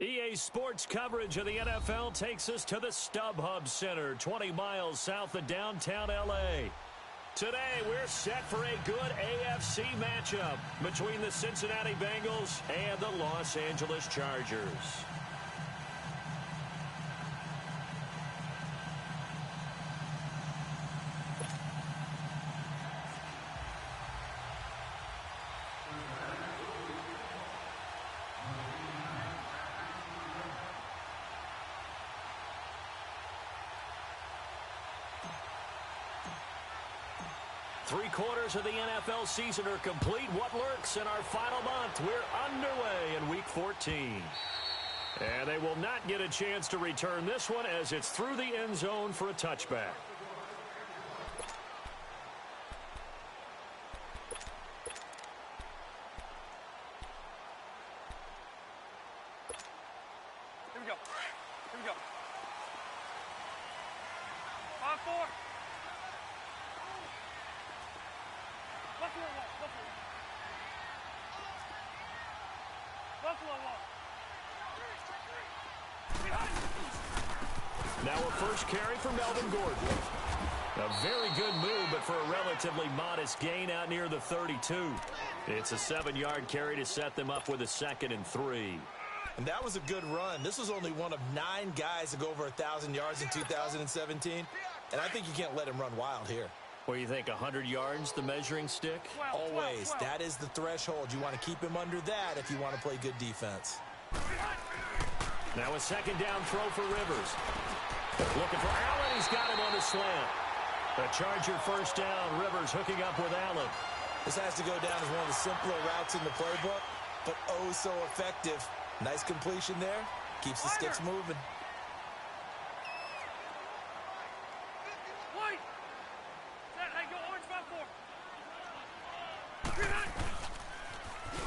EA Sports coverage of the NFL takes us to the StubHub Center, 20 miles south of downtown L.A. Today, we're set for a good AFC matchup between the Cincinnati Bengals and the Los Angeles Chargers. Three-quarters of the NFL season are complete. What lurks in our final month? We're underway in Week 14. And they will not get a chance to return this one as it's through the end zone for a touchback. Here we go. Here we go. 5-4. Now a first carry for Melvin Gordon. A very good move, but for a relatively modest gain out near the 32. It's a 7-yard carry to set them up with a 2nd and 3. And that was a good run. This was only one of 9 guys to go over 1,000 yards in 2017. And I think you can't let him run wild here. What do you think, 100 yards, the measuring stick? Always. That is the threshold. You want to keep him under that if you want to play good defense. Now a 2nd down throw for Rivers. Looking for Allen. He's got him on the slant. A Charger first down. Rivers hooking up with Allen. This has to go down as one of the simpler routes in the playbook, but oh so effective. Nice completion there. Keeps the sticks moving.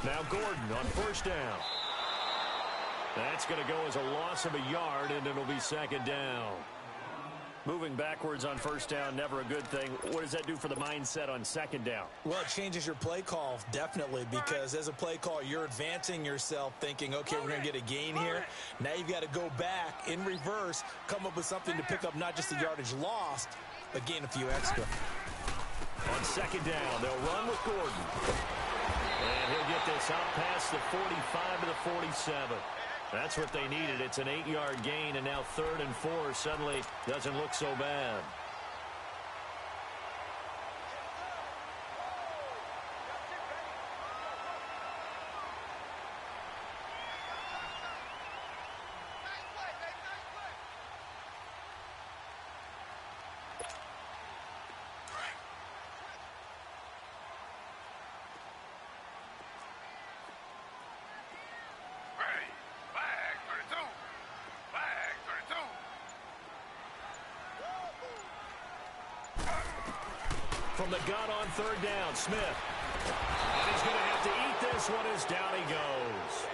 Now Gordon on first down. That's going to go as a loss of a yard, and it'll be 2nd down. Moving backwards on first down, never a good thing. What does that do for the mindset on 2nd down? Well, it changes your play call, definitely, because as a play call, you're advancing yourself thinking, okay, we're going to get a gain here. Now you've got to go back in reverse, come up with something to pick up not just the yardage lost, but gain a few extra. On 2nd down, they'll run with Gordon. And he'll get this out past the 45 to the 47. That's what they needed. It's an 8-yard gain, and now 3rd and 4 suddenly doesn't look so bad. From the gun on 3rd down, Smith. And he's going to have to eat this one as down he goes.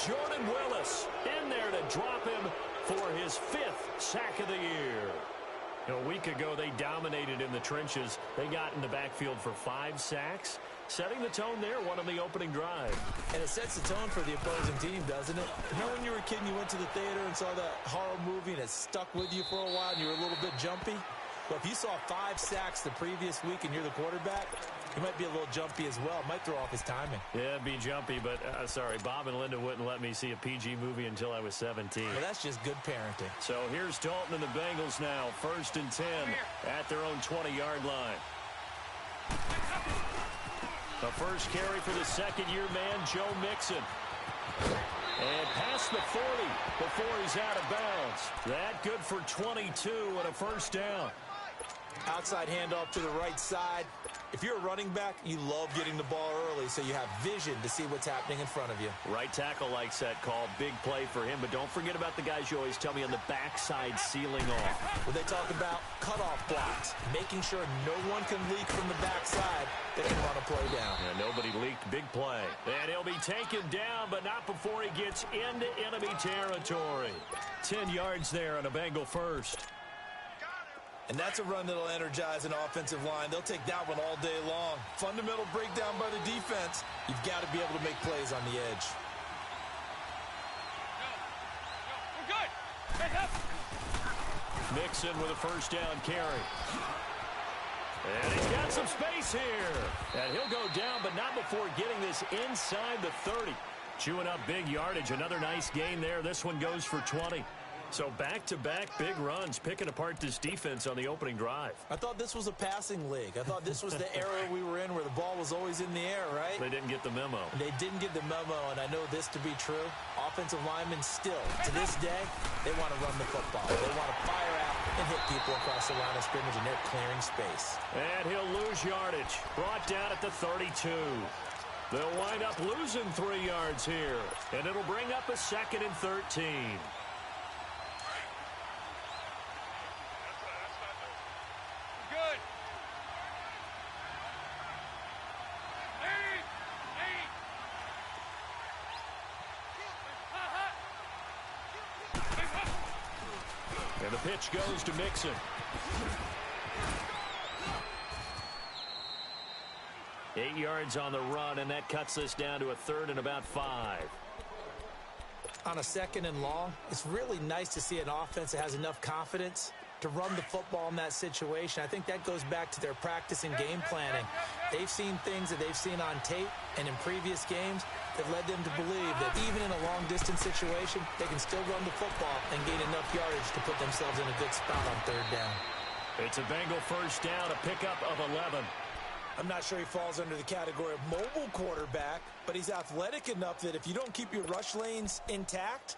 Jordan Willis in there to drop him for his 5th sack of the year. A week ago, they dominated in the trenches. They got in the backfield for 5 sacks, setting the tone there, one on the opening drive. And it sets the tone for the opposing team, doesn't it? Remember when you were a kid and you went to the theater and saw that horror movie and it stuck with you for a while and you were a little bit jumpy? Well, if you saw 5 sacks the previous week and you're the quarterback, you might be a little jumpy as well. Might throw off his timing. Yeah, it'd be jumpy, but sorry, Bob and Linda wouldn't let me see a PG movie until I was 17. Well, that's just good parenting. So here's Dalton and the Bengals now, 1st and 10 at their own 20-yard line. The first carry for the 2nd-year man, Joe Mixon. And past the 40 before he's out of bounds. That good for 22 and a first down. Outside handoff to the right side. If you're a running back, you love getting the ball early so you have vision to see what's happening in front of you. Right tackle likes that call. Big play for him. But don't forget about the guys you always tell me on the backside sealing off. When they talk about cutoff blocks, making sure no one can leak from the backside, they can run a play down. Yeah, nobody leaked. Big play. And he'll be taken down, but not before he gets into enemy territory. 10 yards there on a Bengal first. And that's a run that'll energize an offensive line. They'll take that one all day long. Fundamental breakdown by the defense. You've got to be able to make plays on the edge. Mixon with a first down carry. And he's got some space here. And he'll go down, but not before getting this inside the 30. Chewing up big yardage. Another nice gain there. This one goes for 20. So back-to-back big runs, picking apart this defense on the opening drive. I thought this was a passing league. I thought this was the era we were in where the ball was always in the air, right? They didn't get the memo. They didn't get the memo, and I know this to be true. Offensive linemen still, to this day, they want to run the football. They want to fire out and hit people across the line of scrimmage, and they're clearing space. And he'll lose yardage. Brought down at the 32. They'll wind up losing 3 yards here, and it'll bring up a 2nd and 13. And the pitch goes to Mixon. Eight yards on the run, and that cuts this down to a 3rd and about 5. On a 2nd and long, it's really nice to see an offense that has enough confidence to run the football in that situation. I think that goes back to their practice and game planning. They've seen things that they've seen on tape and in previous games that led them to believe that even in a long-distance situation, they can still run the football and gain enough yardage to put themselves in a good spot on 3rd down. It's a Bengal first down, a pickup of 11. I'm not sure he falls under the category of mobile quarterback, but he's athletic enough that if you don't keep your rush lanes intact,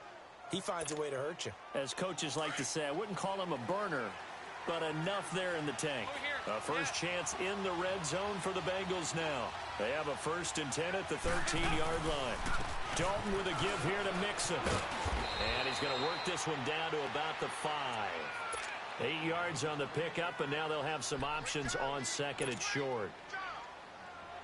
he finds a way to hurt you. As coaches like to say, I wouldn't call him a burner, but enough there in the tank. A first chance in the red zone for the Bengals now. They have a 1st and 10 at the 13-yard line. Dalton with a give here to Mixon. And he's going to work this one down to about the 5. 8 yards on the pickup, and now they'll have some options on 2nd and short.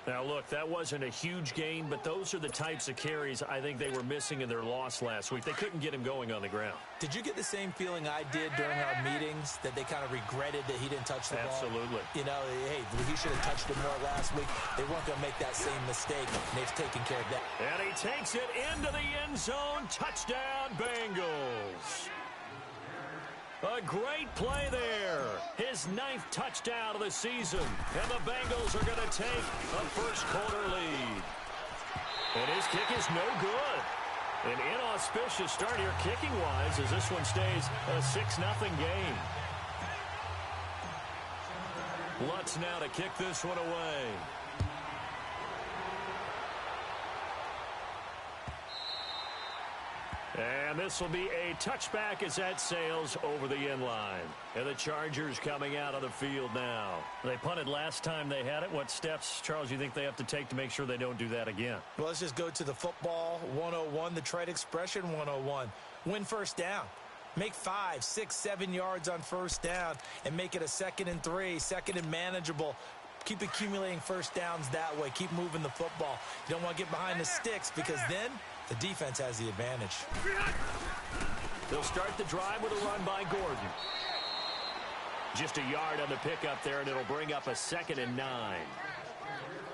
Now, look, that wasn't a huge gain, but those are the types of carries I think they were missing in their loss last week. They couldn't get him going on the ground. Did you get the same feeling I did during our meetings, that they kind of regretted that he didn't touch the ball? Absolutely. You know, hey, he should have touched it more last week. They weren't going to make that same mistake, and they've taken care of that. And he takes it into the end zone. Touchdown, Bengals. A great play there. His 9th touchdown of the season. And the Bengals are going to take a first-quarter lead. And his kick is no good. An inauspicious start here kicking-wise as this one stays a 6-0 game. Lutz now to kick this one away. And this will be a touchback as that sails over the end line. And the Chargers coming out of the field now. They punted last time they had it. What steps, Charles, you think they have to take to make sure they don't do that again? Well, let's just go to the football 101, the trite expression 101. Win first down. Make 5, 6, 7 yards on first down and make it a 2nd and 3, 2nd and manageable. Keep accumulating first downs that way. Keep moving the football. You don't want to get behind the sticks because then the defense has the advantage. They'll start the drive with a run by Gordon. Just a yard on the pickup there, and it'll bring up a 2nd and 9.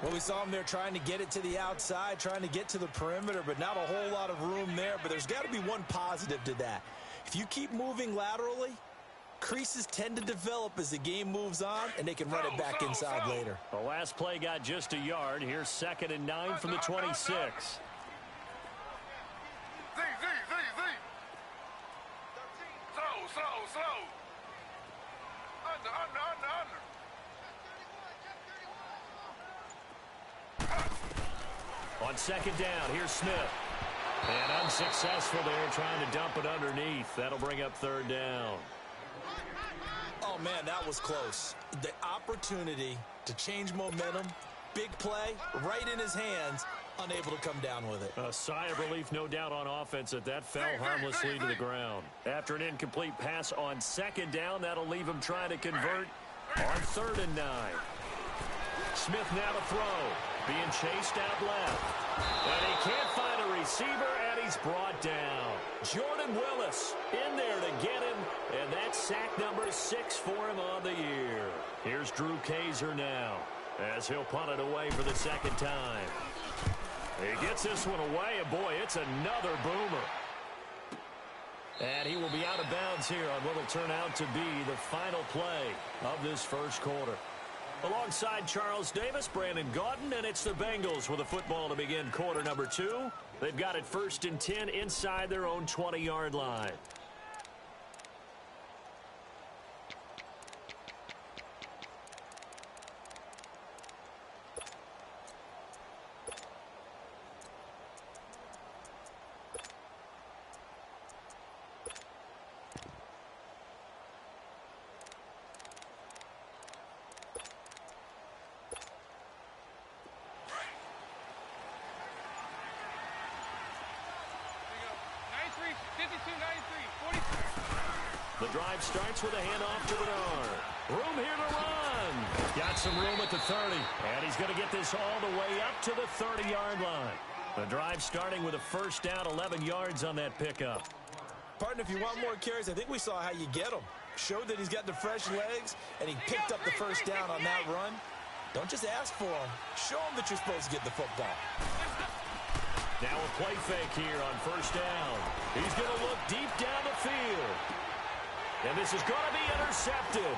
Well, we saw him there trying to get it to the outside, trying to get to the perimeter, but not a whole lot of room there. But there's got to be one positive to that. If you keep moving laterally, creases tend to develop as the game moves on, and they can run it back inside later. The last play got just a yard. Here's 2nd and 9 from the 26. Slow. Under. On 2nd down, here's Smith. And unsuccessful there, trying to dump it underneath. That'll bring up 3rd down. Oh, man, that was close. The opportunity to change momentum, big play, right in his hands, unable to come down with it. A sigh of relief, no doubt, on offense that fell harmlessly to the ground. After an incomplete pass on 2nd down, that'll leave him trying to convert on 3rd and 9. Smith now to throw. Being chased out left. And he can't find a receiver, and he's brought down. Jordan Willis in there to get him, and that's sack number 6 for him on the year. Here's Drew Kaiser now as he'll punt it away for the 2nd time. He gets this one away, and boy, it's another boomer. And he will be out of bounds here on what will turn out to be the final play of this first quarter. Alongside Charles Davis, Brandon Gaudin, and it's the Bengals with a football to begin quarter number 2. They've got it 1st and 10 inside their own 20-yard line. The drive starts with a handoff to Bernard. Room here to run. Got some room at the 30. And he's going to get this all the way up to the 30-yard line. The drive starting with a first down, 11 yards on that pickup. Partner, if you want more carries, I think we saw how you get them. Showed that he's got the fresh legs, and he picked up the first down on that run. Don't just ask for him. Show him that you're supposed to get the football. Now a play fake here on first down. He's going to look deep down the field. And this is going to be intercepted.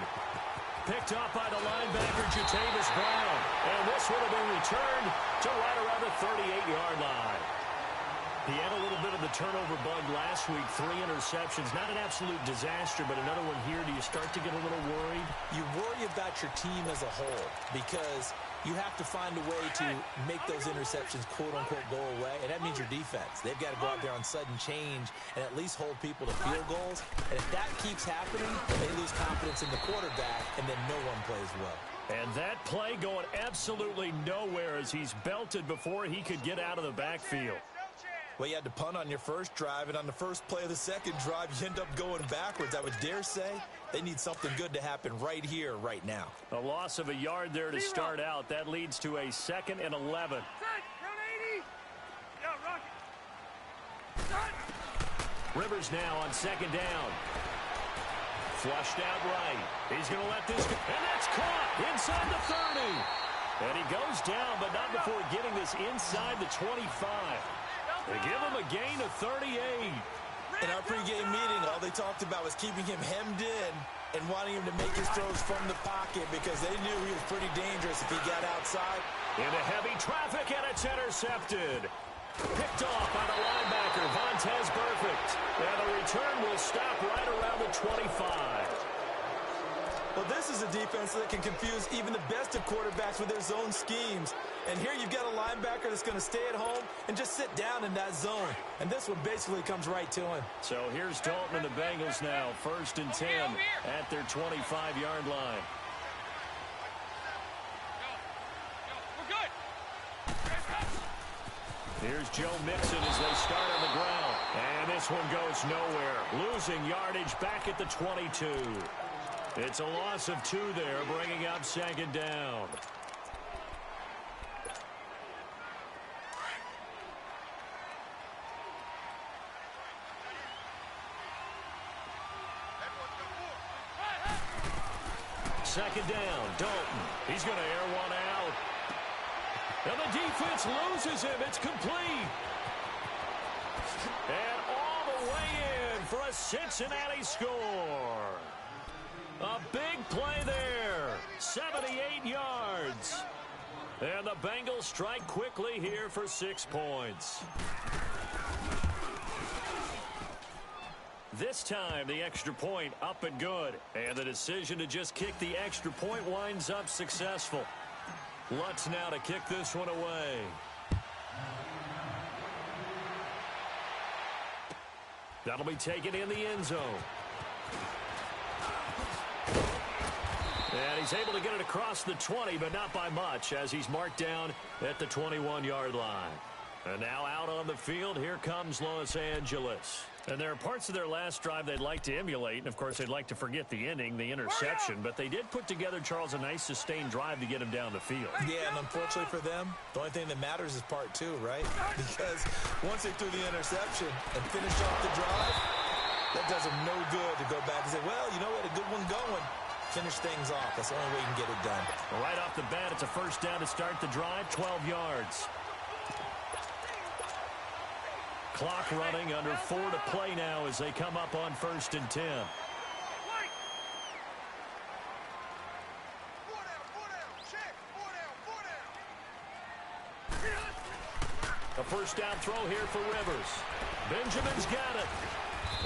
Picked off by the linebacker, Jatavis Brown. And this would have been returned to right around the 38-yard line. He had a little bit of the turnover bug last week. 3 interceptions. Not an absolute disaster, but another one here. Do you start to get a little worried? You worry about your team as a whole because you have to find a way to make those interceptions, quote-unquote, go away, and that means your defense. They've got to go out there on sudden change and at least hold people to field goals. And if that keeps happening, they lose confidence in the quarterback, and then no one plays well. And that play going absolutely nowhere as he's belted before he could get out of the backfield. Well, you had to punt on your first drive, and on the first play of the second drive, you end up going backwards. I would dare say they need something good to happen right here, right now. A loss of a yard there to start out. That leads to a 2nd and 11. Rivers now on 2nd down. Flushed out right. He's going to let this go. And that's caught inside the 30. And he goes down, but not before getting this inside the 25. They give him a gain of 38. In our pregame meeting, all they talked about was keeping him hemmed in and wanting him to make his throws from the pocket because they knew he was pretty dangerous if he got outside. Into heavy traffic, and it's intercepted. Picked off by the linebacker, Vontaze Burfict. And the return will stop right around the 25. Well, this is a defense that can confuse even the best of quarterbacks with their zone schemes. And here you've got a linebacker that's going to stay at home and just sit down in that zone. And this one basically comes right to him. So here's Dalton and the Bengals now, 1st and 10 at their 25-yard line. We're good. Here's Joe Mixon as they start on the ground. And this one goes nowhere. Losing yardage back at the 22. It's a loss of 2 there, bringing up 2nd down. Second down, Dalton. He's going to air one out. And the defense loses him. It's complete. And all the way in for a Cincinnati score. A big play there. 78 yards. And the Bengals strike quickly here for 6 points. This time, the extra point up and good. And the decision to just kick the extra point winds up successful. Lutz now to kick this one away. That'll be taken in the end zone. And he's able to get it across the 20, but not by much, as he's marked down at the 21-yard line. And now out on the field, here comes Los Angeles. And there are parts of their last drive they'd like to emulate, and of course they'd like to forget the ending, the interception, but they did put together, Charles, a nice sustained drive to get him down the field. Yeah, and unfortunately for them, the only thing that matters is part 2, right? Because once they threw the interception and finished off the drive, that does them no good to go back and say, well, you know, we had a good one going. Finish things off. That's the only way you can get it done. Right off the bat, it's a first down to start the drive, 12 yards. Clock running, under 4 to play now as they come up on 1st and 10. A first down throw here for Rivers. Benjamin's got it.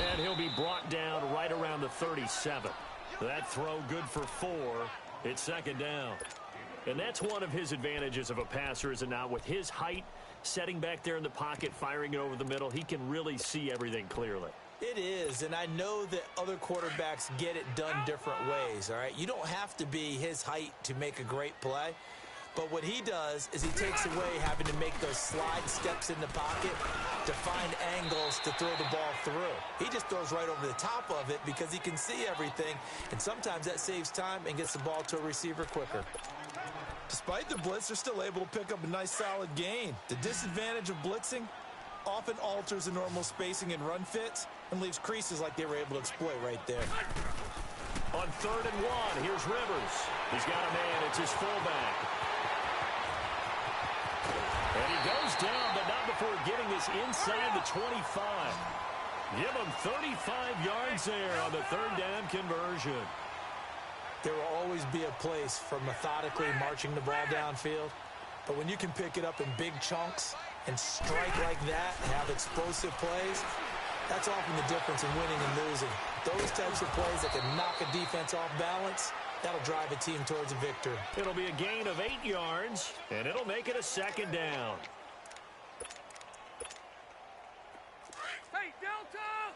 And he'll be brought down right around the 37. That throw good for 4. It's 2nd down. And that's one of his advantages of a passer, is it not? With his height, setting back there in the pocket, firing it over the middle, he can really see everything clearly. It is, and I know that other quarterbacks get it done different ways, all right? You don't have to be his height to make a great play. But what he does is he takes away having to make those slide steps in the pocket to find angles to throw the ball through. He just throws right over the top of it because he can see everything, and sometimes that saves time and gets the ball to a receiver quicker. Despite the blitz, they're still able to pick up a nice solid gain. The disadvantage of blitzing often alters the normal spacing and run fits and leaves creases like they were able to exploit right there. On 3rd and 1, here's Rivers. He's got a man. It's his fullback. And he goes down, but not before getting this inside the 25. Give him 35 yards there on the 3rd down conversion. There will always be a place for methodically marching the ball downfield. But when you can pick it up in big chunks and strike like that and have explosive plays, that's often the difference in winning and losing. Those types of plays that can knock a defense off balance, that'll drive a team towards a victory. It'll be a gain of 8 yards, and it'll make it a 2nd down. Hey, Delta!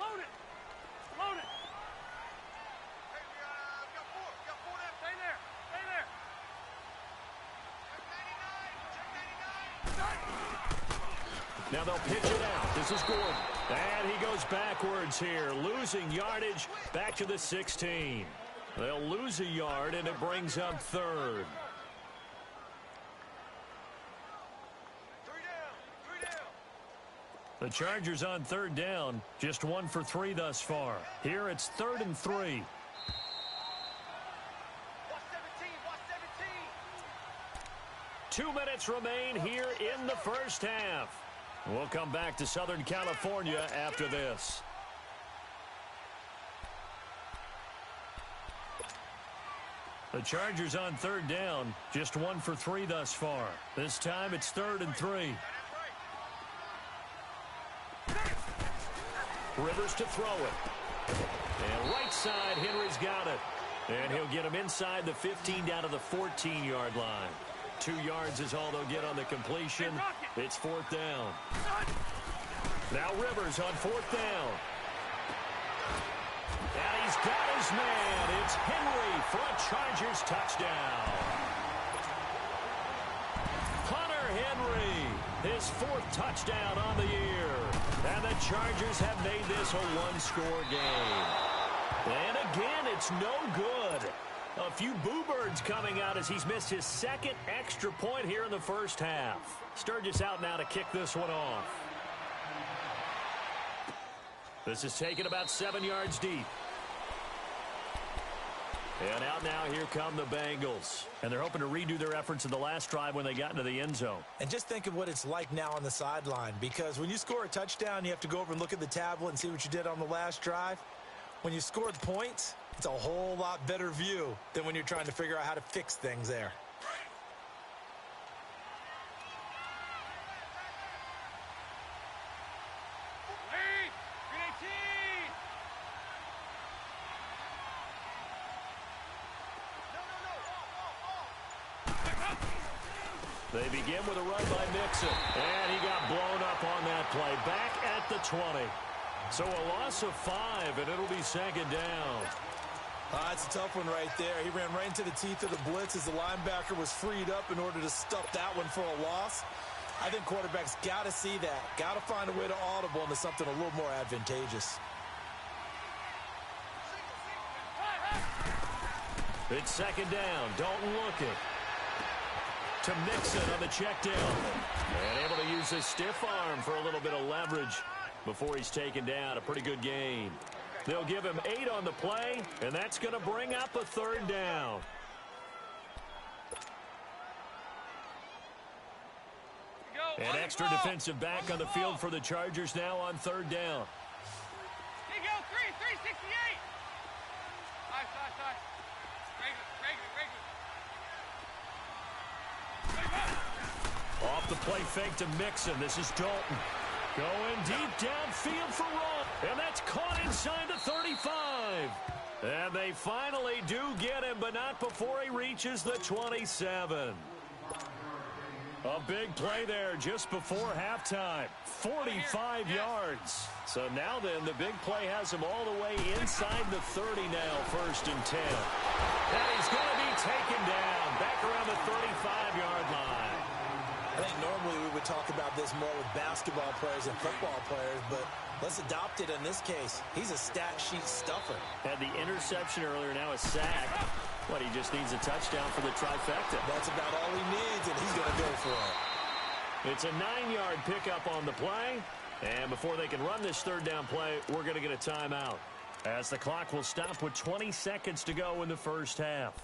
Load it! Load it! Hey, we got 4. We got 4 left. Stay there. Stay there. Check 99. Now they'll pitch it out. This is Gordon. And he goes backwards here, losing yardage back to the 16. They'll lose a yard, and it brings up 3rd. 3 down. 3 down. The Chargers on 3rd down, just 1 for 3 thus far. Here it's 3rd and 3. Watch 17. Watch 17. 2 minutes remain here in the first half. We'll come back to Southern California after this. The Chargers on 3rd down, just 1 for 3 thus far. This time it's 3rd and 3. Rivers to throw it. And right side, Henry's got it. And he'll get him inside the 15 down to the 14-yard line. 2 yards is all they'll get on the completion. It's 4th down. Now Rivers on 4th down. And he's got his man. It's Henry for a Chargers touchdown. Hunter Henry, his 4th touchdown on the year. And the Chargers have made this a 1-score game. And again, it's no good. A few boo birds coming out as he's missed his 2nd extra point here in the first half. Sturgis out now to kick this one off. This is taken about 7 yards deep. And out now, here come the Bengals. And they're hoping to redo their efforts in the last drive when they got into the end zone. And just think of what it's like now on the sideline, because when you score a touchdown, you have to go over and look at the tablet and see what you did on the last drive. When you scored points, it's a whole lot better view than when you're trying to figure out how to fix things there. Hey, green 18. They begin with a run by Mixon. And he got blown up on that play. Back at the 20. So a loss of 5, and it'll be 2nd down. That's a tough one right there. He ran right into the teeth of the blitz as the linebacker was freed up in order to stuff that one for a loss. I think quarterbacks got to see that. Got to find a way to audible into something a little more advantageous. It's 2nd down. Don't look it. To Mixon on the check down. And able to use his stiff arm for a little bit of leverage before he's taken down. A pretty good game. They'll give him 8 on the play, and that's going to bring up a 3rd down. Go. An extra defensive back on the field for the Chargers now on third down. Here you go, 368. Side. Regular. Off the play fake to Mixon. This is Dalton. Going deep downfield for Roll. And that's caught inside the 35. And they finally do get him, but not before he reaches the 27. A big play there just before halftime. 45 yards. So now then, the big play has him all the way inside the 30 now, 1st and 10. And he's going to be taken down back around the 35-yard line. I think normally we would talk about this more with basketball players and football players, but let's adopt it in this case. He's a stat sheet stuffer. Had the interception earlier, now a sack. But he just needs a touchdown for the trifecta. That's about all he needs, and he's going to go for it. It's a 9-yard pickup on the play. And before they can run this third down play, we're going to get a timeout, as the clock will stop with 20 seconds to go in the first half.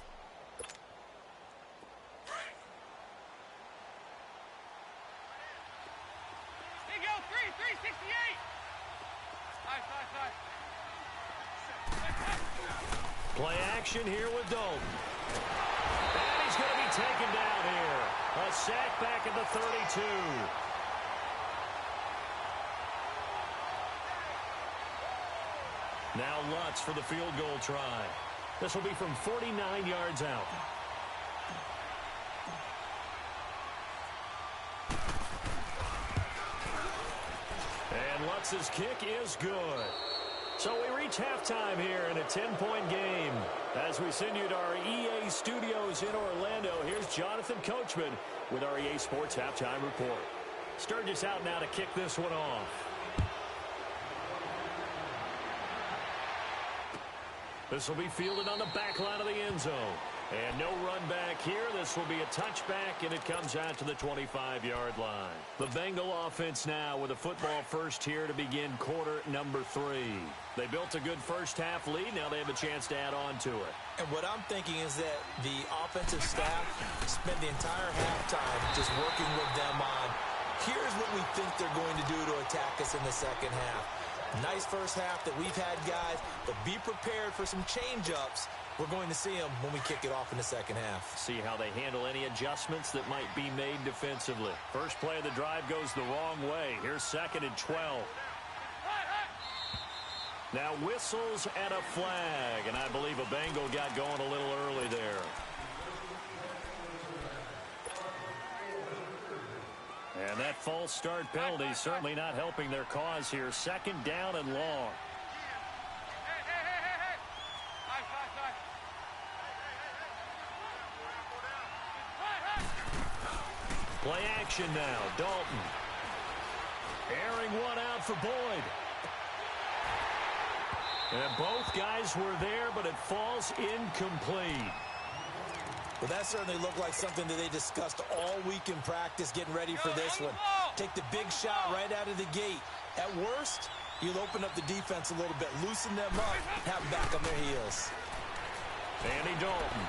Here you go, 368. Side. Play action here with Dalton. And he's going to be taken down here. A sack back at the 32. Now Lutz for the field goal try. This will be from 49 yards out. And Lutz's kick is good. So we reach halftime here in a 10-point game. As we send you to our EA studios in Orlando, here's Jonathan Coachman with our EA Sports Halftime Report. Sturgis out now to kick this one off. This will be fielded on the back line of the end zone. And no run back here. This will be a touchback, and it comes out to the 25-yard line. The Bengal offense now with a football first here to begin quarter number 3. They built a good first half lead. Now they have a chance to add on to it. And what I'm thinking is that the offensive staff spent the entire halftime just working with them on, here's what we think they're going to do to attack us in the second half. Nice first half that we've had, guys, but be prepared for some change-ups. We're going to see them when we kick it off in the second half. See how they handle any adjustments that might be made defensively. First play of the drive goes the wrong way. Here's 2nd and 12. Now whistles and a flag, and I believe a Bengal got going a little early there. And that false start penalty certainly not helping their cause here. 2nd down and long. Play action now. Dalton. Airing one out for Boyd. And both guys were there, but it falls incomplete. Well, that certainly looked like something that they discussed all week in practice, getting ready for this one. Take the big shot right out of the gate. At worst, you'll open up the defense a little bit, loosen them up, have them back on their heels. Andy Dalton.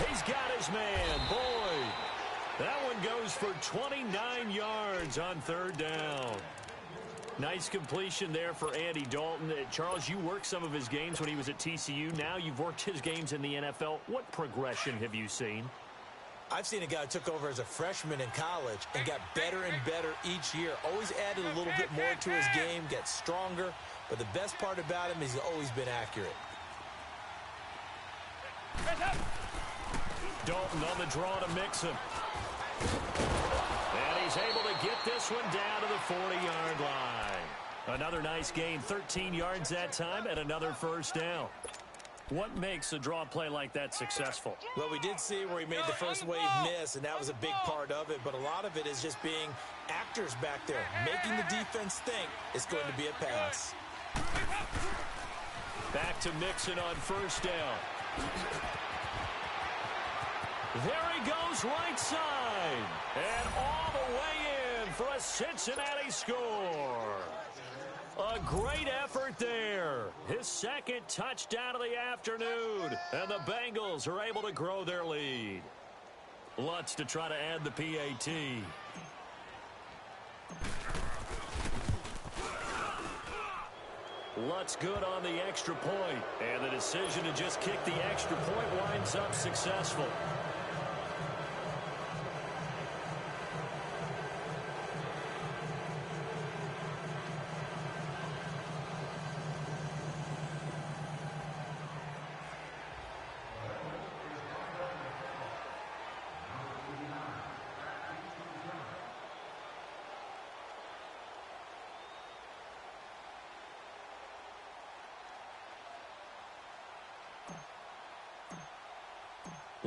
He's got his man, Boyd. That one goes for 29 yards on 3rd down. Nice completion there for Andy Dalton. Charles, you worked some of his games when he was at TCU. Now you've worked his games in the NFL. What progression have you seen? I've seen a guy who took over as a freshman in college and got better and better each year. Always added a little bit more to his game, gets stronger. But the best part about him is he's always been accurate. Dalton on the draw to Mixon. And he's able to get this one down to the 40-yard line. Another nice gain, 13 yards that time, and another 1st down. What makes a draw play like that successful? Well, we did see where he made the first wave miss, and that was a big part of it. But a lot of it is just being actors back there, making the defense think it's going to be a pass. Back to Mixon on 1st down. There he goes right side. And all the way in for a Cincinnati score. A great effort there. His 2nd touchdown of the afternoon. And the Bengals are able to grow their lead. Lutz to try to add the PAT. Lutz good on the extra point. And the decision to just kick the extra point winds up successful.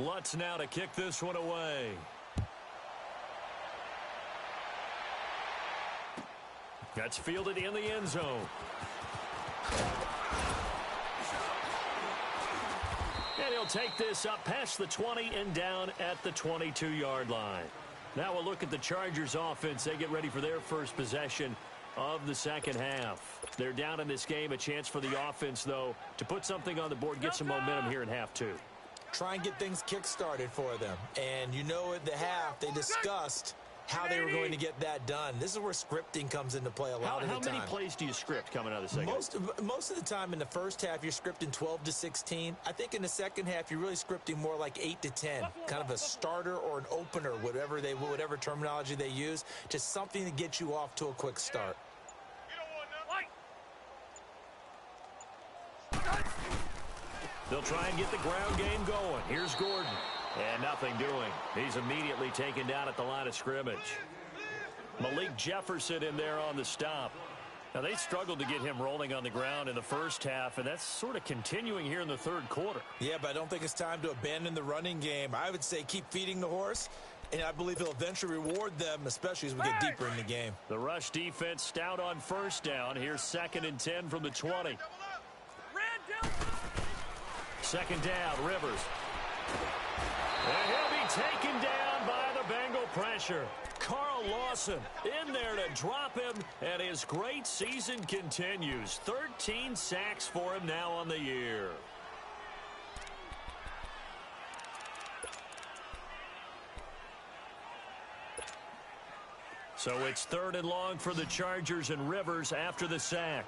Lutz now to kick this one away. That's fielded in the end zone. And he'll take this up past the 20 and down at the 22-yard line. Now we'll look at the Chargers offense. They get ready for their first possession of the second half. They're down in this game. A chance for the offense, though, to put something on the board, get some momentum here in half two. Try and get things kick-started for them. And you know at the half, they discussed how they were going to get that done. This is where scripting comes into play a lot of the time. How many plays do you script coming out of the second? Most of the time in the first half, you're scripting 12 to 16. I think in the second half, you're really scripting more like 8 to 10. Kind of a starter or an opener, whatever terminology they use. Just something to get you off to a quick start. They'll try and get the ground game going. Here's Gordon. And nothing doing. He's immediately taken down at the line of scrimmage. Malik Jefferson in there on the stop. Now, they struggled to get him rolling on the ground in the first half, and that's sort of continuing here in the third quarter. Yeah, but I don't think it's time to abandon the running game. I would say keep feeding the horse, and I believe he'll eventually reward them, especially as we get deeper in the game. The rush defense stout on first down. Here's 2nd and 10 from the 20. Second down, Rivers. And he'll be taken down by the Bengal pressure. Carl Lawson in there to drop him, and his great season continues. 13 sacks for him now on the year. So it's 3rd and long for the Chargers, and Rivers after the sack.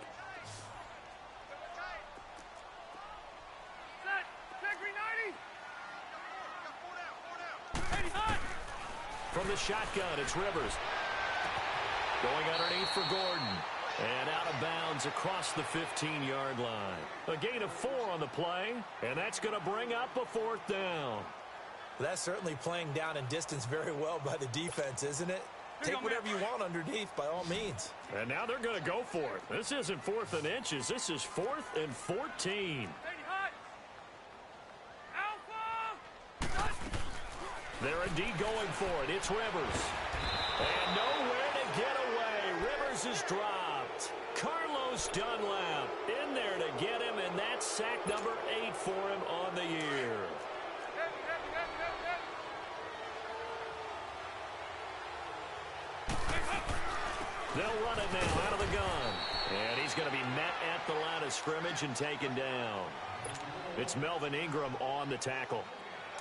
From the shotgun, it's Rivers. Going underneath for Gordon. And out of bounds across the 15-yard line. A gain of 4 on the play, and that's going to bring up a 4th down. That's certainly playing down in distance very well by the defense, isn't it? Take whatever you want underneath, by all means. And now they're going to go for it. This isn't 4th and inches. This is 4th and 14. They're indeed going for it. It's Rivers. And nowhere to get away. Rivers is dropped. Carlos Dunlap in there to get him, and that's sack number 8 for him on the year. They'll run it now out of the gun. And he's going to be met at the line of scrimmage and taken down. It's Melvin Ingram on the tackle.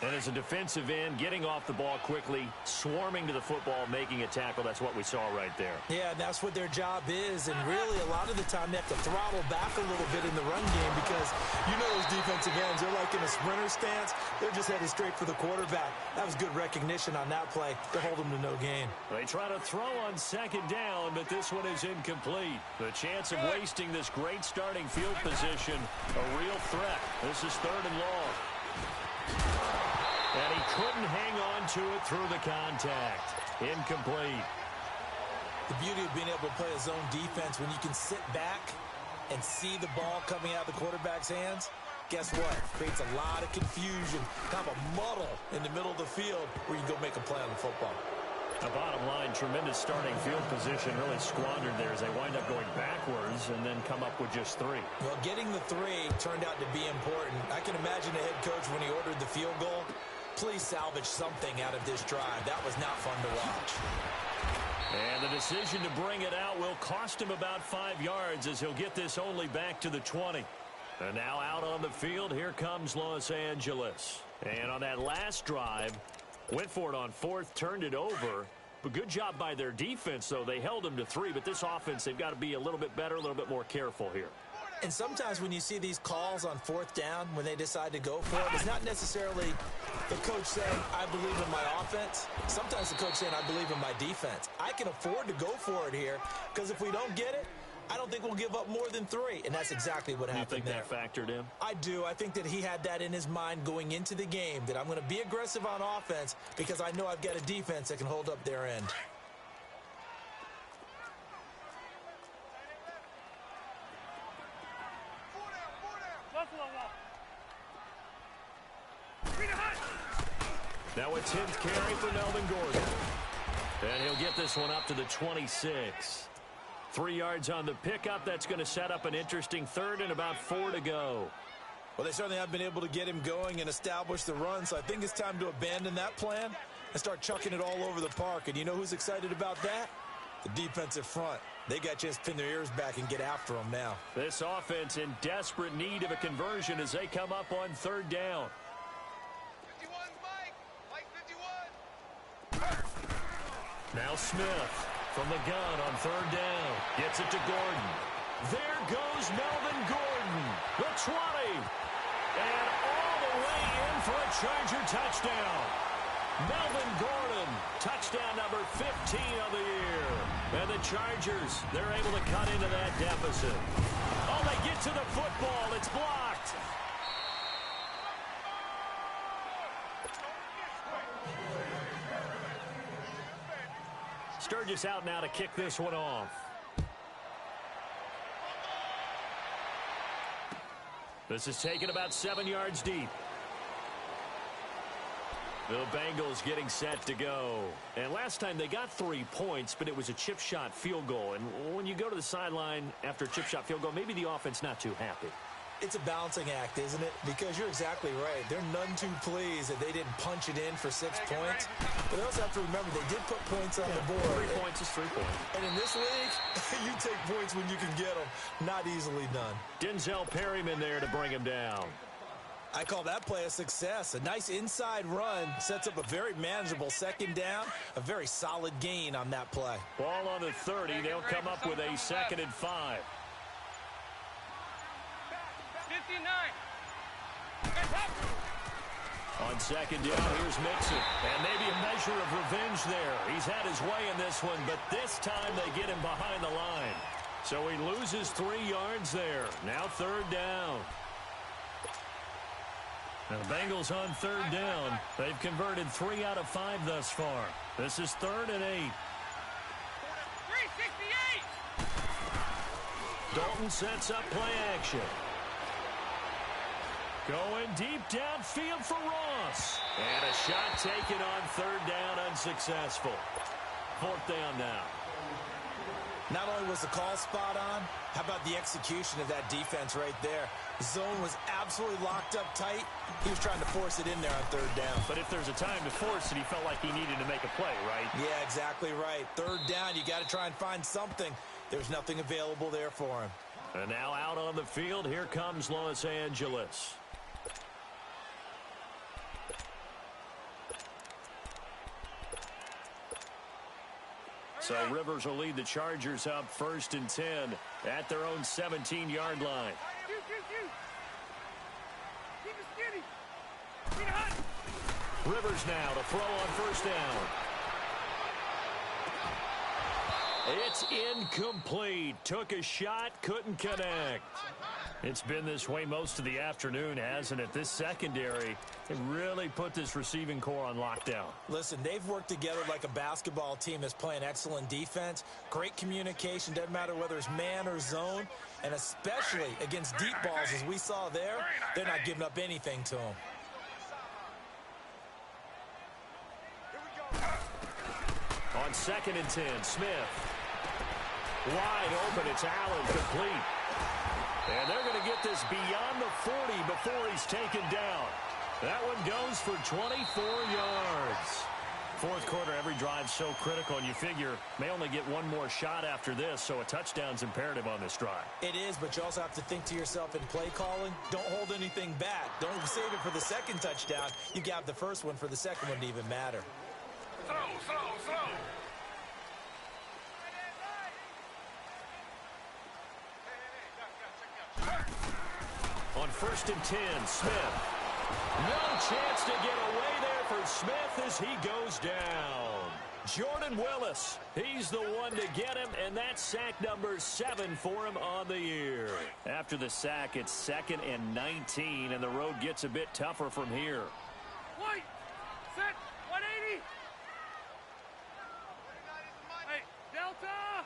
And as a defensive end, getting off the ball quickly, swarming to the football, making a tackle, that's what we saw right there. Yeah, and that's what their job is. And really, a lot of the time, they have to throttle back a little bit in the run game because you know those defensive ends, they're like in a sprinter stance. They're just headed straight for the quarterback. That was good recognition on that play to hold them to no gain. They try to throw on 2nd down, but this one is incomplete. The chance of wasting this great starting field position, a real threat. This is 3rd and long. And he couldn't hang on to it through the contact. Incomplete. The beauty of being able to play a zone defense when you can sit back and see the ball coming out of the quarterback's hands, guess what? Creates a lot of confusion, kind of a muddle in the middle of the field where you can go make a play on the football. The bottom line, tremendous starting field position, really squandered there as they wind up going backwards and then come up with just 3. Well, getting the 3 turned out to be important. I can imagine the head coach when he ordered the field goal. Please salvage something out of this drive. That was not fun to watch. And the decision to bring it out will cost him about 5 yards as he'll get this only back to the 20. And now out on the field, here comes Los Angeles. And on that last drive, Went for it on fourth, turned it over. But good job by their defense, though. They held them to 3, but this offense, they've got to be a little bit better, a little bit more careful here. And sometimes when you see these calls on fourth down, when they decide to go for it, it's not necessarily the coach saying, I believe in my offense. Sometimes the coach saying, I believe in my defense. I can afford to go for it here because if we don't get it, I don't think we'll give up more than 3. And that's exactly what happened there. You think that factored in? I do. I think that he had that in his mind going into the game, that I'm going to be aggressive on offense because I know I've got a defense that can hold up their end. Now a 10th carry for Melvin Gordon. And he'll get this one up to the 26. 3 yards on the pickup. That's going to set up an interesting third and about 4 to go. Well, they certainly have been able to get him going and establish the run, so I think it's time to abandon that plan and start chucking it all over the park. And you know who's excited about that? The defensive front. They got a chance to pin their ears back and get after them now. This offense in desperate need of a conversion as they come up on 3rd down. 51, Mike 51. Now Smith from the gun on 3rd down. Gets it to Gordon. There goes Melvin Gordon. The 20. And all the way in for a Charger touchdown. Melvin Gordon, touchdown number 15 of the year. And the Chargers, they're able to cut into that deficit. Oh, they get to the football. It's blocked. Sturgis out now to kick this one off. This is taken about 7 yards deep. The Bengals getting set to go. And last time they got 3 points, but it was a chip shot field goal. And when you go to the sideline after a chip shot field goal, maybe the offense not too happy. It's a balancing act, isn't it? Because you're exactly right. They're none too pleased that they didn't punch it in for 6 points. But they also have to remember they did put points on the board. 3 points is 3 points. And in this league, you take points when you can get them. Not easily done. Denzel Perryman there to bring him down. I call that play a success. A nice inside run sets up a very manageable 2nd down. A very solid gain on that play. Ball on the 30. They'll come up with a 2nd and 5. 59. On 2nd down, here's Mixon. And maybe a measure of revenge there. He's had his way in this one, but this time they get him behind the line. So he loses 3 yards there. Now 3rd down. Now the Bengals on 3rd down. They've converted 3 out of 5 thus far. This is 3rd and 8. 368. Dalton sets up play action. Going deep downfield for Ross. And a shot taken on 3rd down, unsuccessful. 4th down now. Not only was the call spot on, how about the execution of that defense right there? The zone was absolutely locked up tight. He was trying to force it in there on 3rd down. But if there's a time to force it, he felt like he needed to make a play, right? Yeah, exactly right. 3rd down, you got to try and find something. There's nothing available there for him. And now out on the field, here comes Los Angeles. So Rivers will lead the Chargers up 1st and 10 at their own 17-yard line. Rivers now to throw on 1st down. It's incomplete. Took a shot, couldn't connect. It's been this way most of the afternoon, hasn't it? This secondary, it really put this receiving core on lockdown. Listen, they've worked together like a basketball team that's playing excellent defense. Great communication, doesn't matter whether it's man or zone. And especially against deep balls, as we saw there, they're not giving up anything to them. On 2nd and 10, Smith. Wide open, it's Allen, complete. And they're going to get this beyond the 40 before he's taken down. That one goes for 24 yards. Fourth quarter, every drive's so critical, and you figure may only get one more shot after this, so a touchdown's imperative on this drive. It is, but you also have to think to yourself in play calling, don't hold anything back. Don't save it for the second touchdown. You got the first one for the second one to even matter. Throw. On 1st and 10, Smith. No chance to get away there for Smith as he goes down. Jordan Willis, he's the one to get him, and that's sack number 7 for him on the year. After the sack, it's 2nd and 19, and the road gets a bit tougher from here. White, set, 180. Hey, Delta.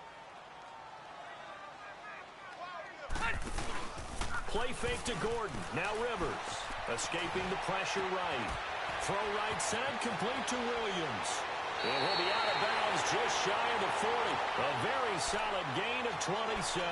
Play fake to Gordon. Now Rivers. Escaping the pressure right. Throw right side, complete to Williams. And he'll be out of bounds just shy of the 40. A very solid gain of 27.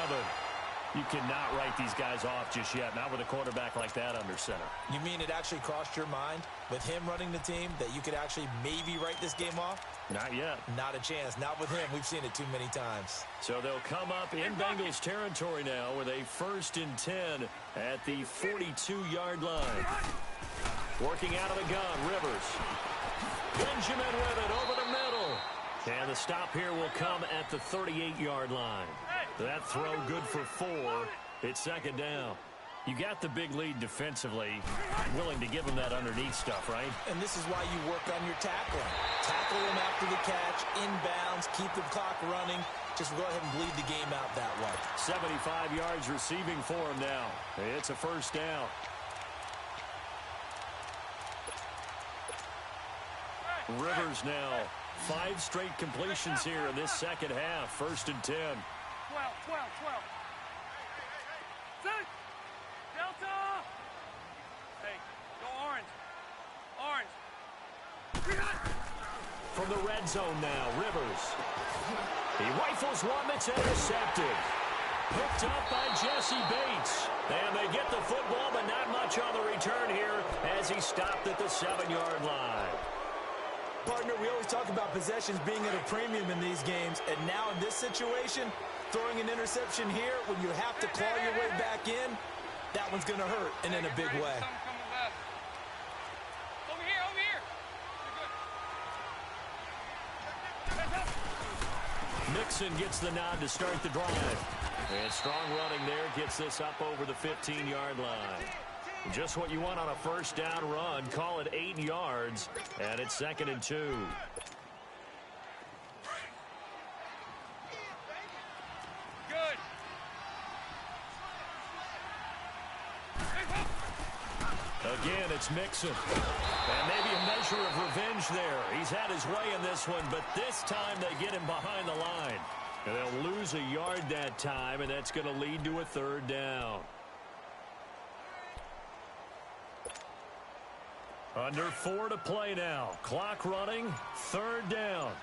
You cannot write these guys off just yet, not with a quarterback like that under center. You mean it actually crossed your mind with him running the team that you could actually maybe write this game off? Not yet. Not a chance. Not with him. We've seen it too many times. So they'll come up in Bengals territory now with a 1st and 10 at the 42-yard line. Working out of the gun, Rivers. Benjamin with it over the middle. And the stop here will come at the 38-yard line. That throw good for 4. It's 2nd down. You got the big lead defensively, willing to give them that underneath stuff, right? And this is why you work on your tackling. Tackle them after the catch, inbounds, keep the clock running. Just go ahead and bleed the game out that way. 75 yards receiving for him now. It's a 1st down. Rivers now. 5 straight completions here in this second half. 1st and 10. 12. Set. Delta. Hey, go orange. From the red zone now, Rivers. He rifles one that's intercepted. Picked up by Jesse Bates. And they get the football, but not much on the return here as he stopped at the 7-yard line. Partner, we always talk about possessions being at a premium in these games, and now in this situation, throwing an interception here when you have to claw your way back in, that one's going to hurt, and in a big way. Over here. Mixon gets the nod to start the drive. And strong running there gets this up over the 15-yard line. Just what you want on a 1st down run. Call it 8 yards, and it's 2nd and 2. Good. Again, it's Mixon. And maybe a measure of revenge there. He's had his way in this one, but this time they get him behind the line. And they'll lose a yard that time, and that's going to lead to a 3rd down. Under 4 to play now. Clock running. 3rd down.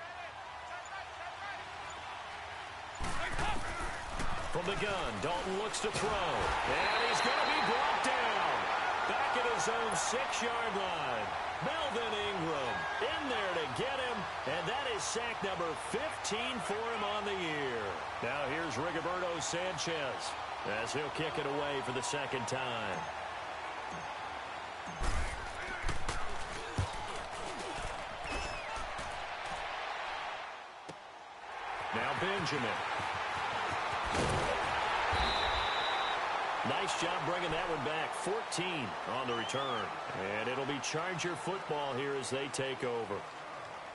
From the gun, Dalton looks to throw. And he's going to be brought down. Back at his own 6-yard line. Melvin Ingram in there to get him. And that is sack number 15 for him on the year. Now here's Rigoberto Sanchez as he'll kick it away for the 2nd time. Now Benjamin. Nice job bringing that one back. 14 on the return. And it'll be Charger football here as they take over.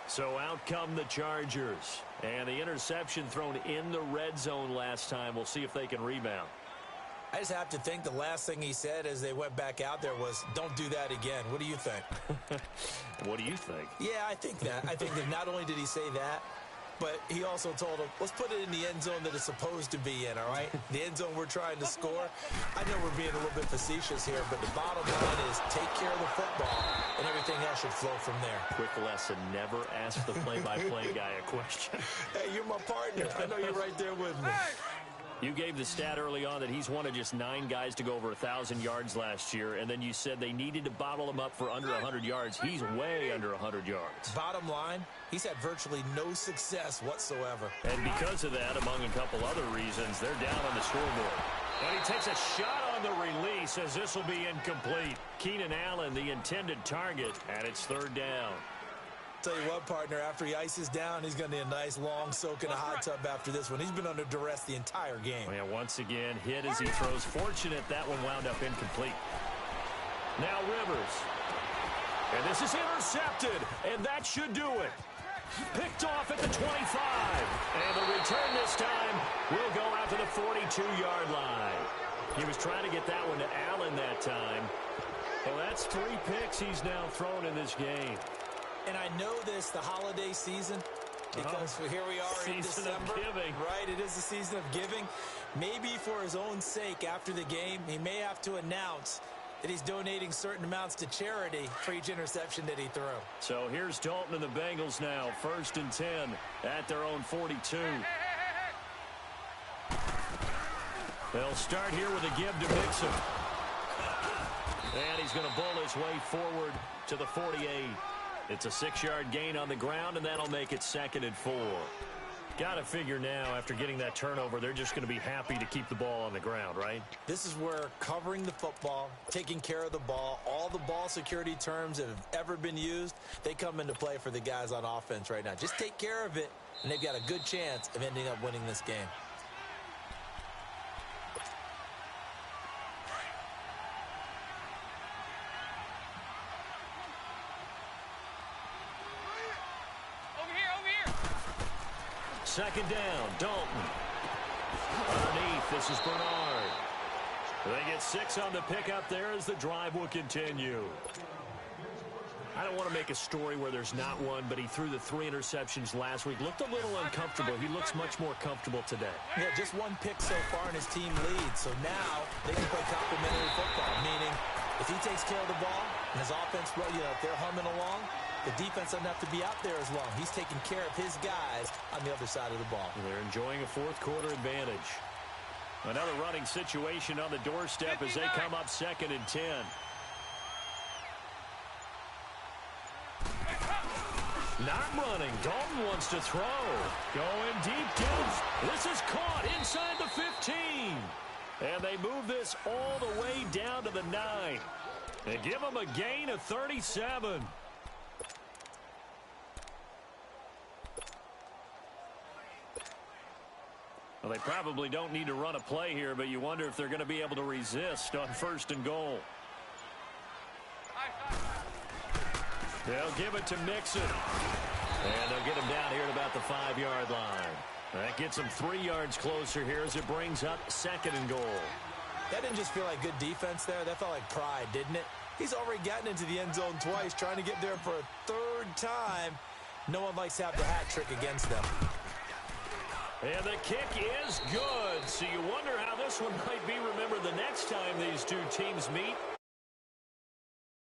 So out come the Chargers. And the interception thrown in the red zone last time. We'll see if they can rebound. I just have to think the last thing he said as they went back out there was, don't do that again. What do you think? What do you think? Yeah, I think that. I think that not only did he say that, but he also told him, let's put it in the end zone that it's supposed to be in, all right? The end zone we're trying to score. I know we're being a little bit facetious here, but the bottom line is take care of the football, and everything else should flow from there. Quick lesson, never ask the play-by-play guy a question. Hey, you're my partner. I know you're right there with me. You gave the stat early on that he's one of just 9 guys to go over 1,000 yards last year, and then you said they needed to bottle him up for under 100 yards. He's way under 100 yards. Bottom line, he's had virtually no success whatsoever. And because of that, among a couple other reasons, they're down on the scoreboard. And he takes a shot on the release as this will be incomplete. Keenan Allen, the intended target, and it's 3rd down. Tell you what, partner, after he ices down, he's going to need a nice long soak in a hot tub after this one. He's been under duress the entire game. Yeah, once again, hit as he throws. Fortunate that one wound up incomplete. Now Rivers. And this is intercepted, and that should do it. Picked off at the 25. And the return this time will go out to the 42-yard line. He was trying to get that one to Allen that time. Well, that's 3 picks he's now thrown in this game. And I know this, the holiday season, because here we are in December. Season of giving. Right, it is the season of giving. Maybe for his own sake after the game, he may have to announce that he's donating certain amounts to charity for each interception that he threw. So here's Dalton and the Bengals now, 1st and 10 at their own 42. They'll start here with a give to Mixon. And he's going to bull his way forward to the 48. It's a 6-yard gain on the ground, and that'll make it 2nd and 4. Got to figure now, after getting that turnover, they're just going to be happy to keep the ball on the ground, right? This is where covering the football, taking care of the ball, all the ball security terms that have ever been used, they come into play for the guys on offense right now. Just take care of it, and they've got a good chance of ending up winning this game. Second down, Dalton. Underneath, this is Bernard. They get 6 on the pickup there as the drive will continue. I don't want to make a story where there's not one, but he threw the 3 interceptions last week. Looked a little uncomfortable. He looks much more comfortable today. Yeah, just 1 pick so far and his team leads. So now they can play complementary football, meaning if he takes care of the ball and his offense, if they're humming along, the defense doesn't have to be out there as long. He's taking care of his guys on the other side of the ball. They're enjoying a 4th quarter advantage. Another running situation on the doorstep as they come up 2nd and 10. Not running. Dalton wants to throw. Going deep down. This is caught inside the 15. And they move this all the way down to the 9. And give them a gain of 37. Well, they probably don't need to run a play here, but you wonder if they're going to be able to resist on 1st and goal. They'll give it to Mixon. And they'll get him down here at about the 5-yard line. That gets him 3 yards closer here as it brings up 2nd and goal. That didn't just feel like good defense there. That felt like pride, didn't it? He's already gotten into the end zone twice, trying to get there for a 3rd time. No one likes to have the hat trick against them. And the kick is good. So you wonder how this one might be remembered the next time these 2 teams meet.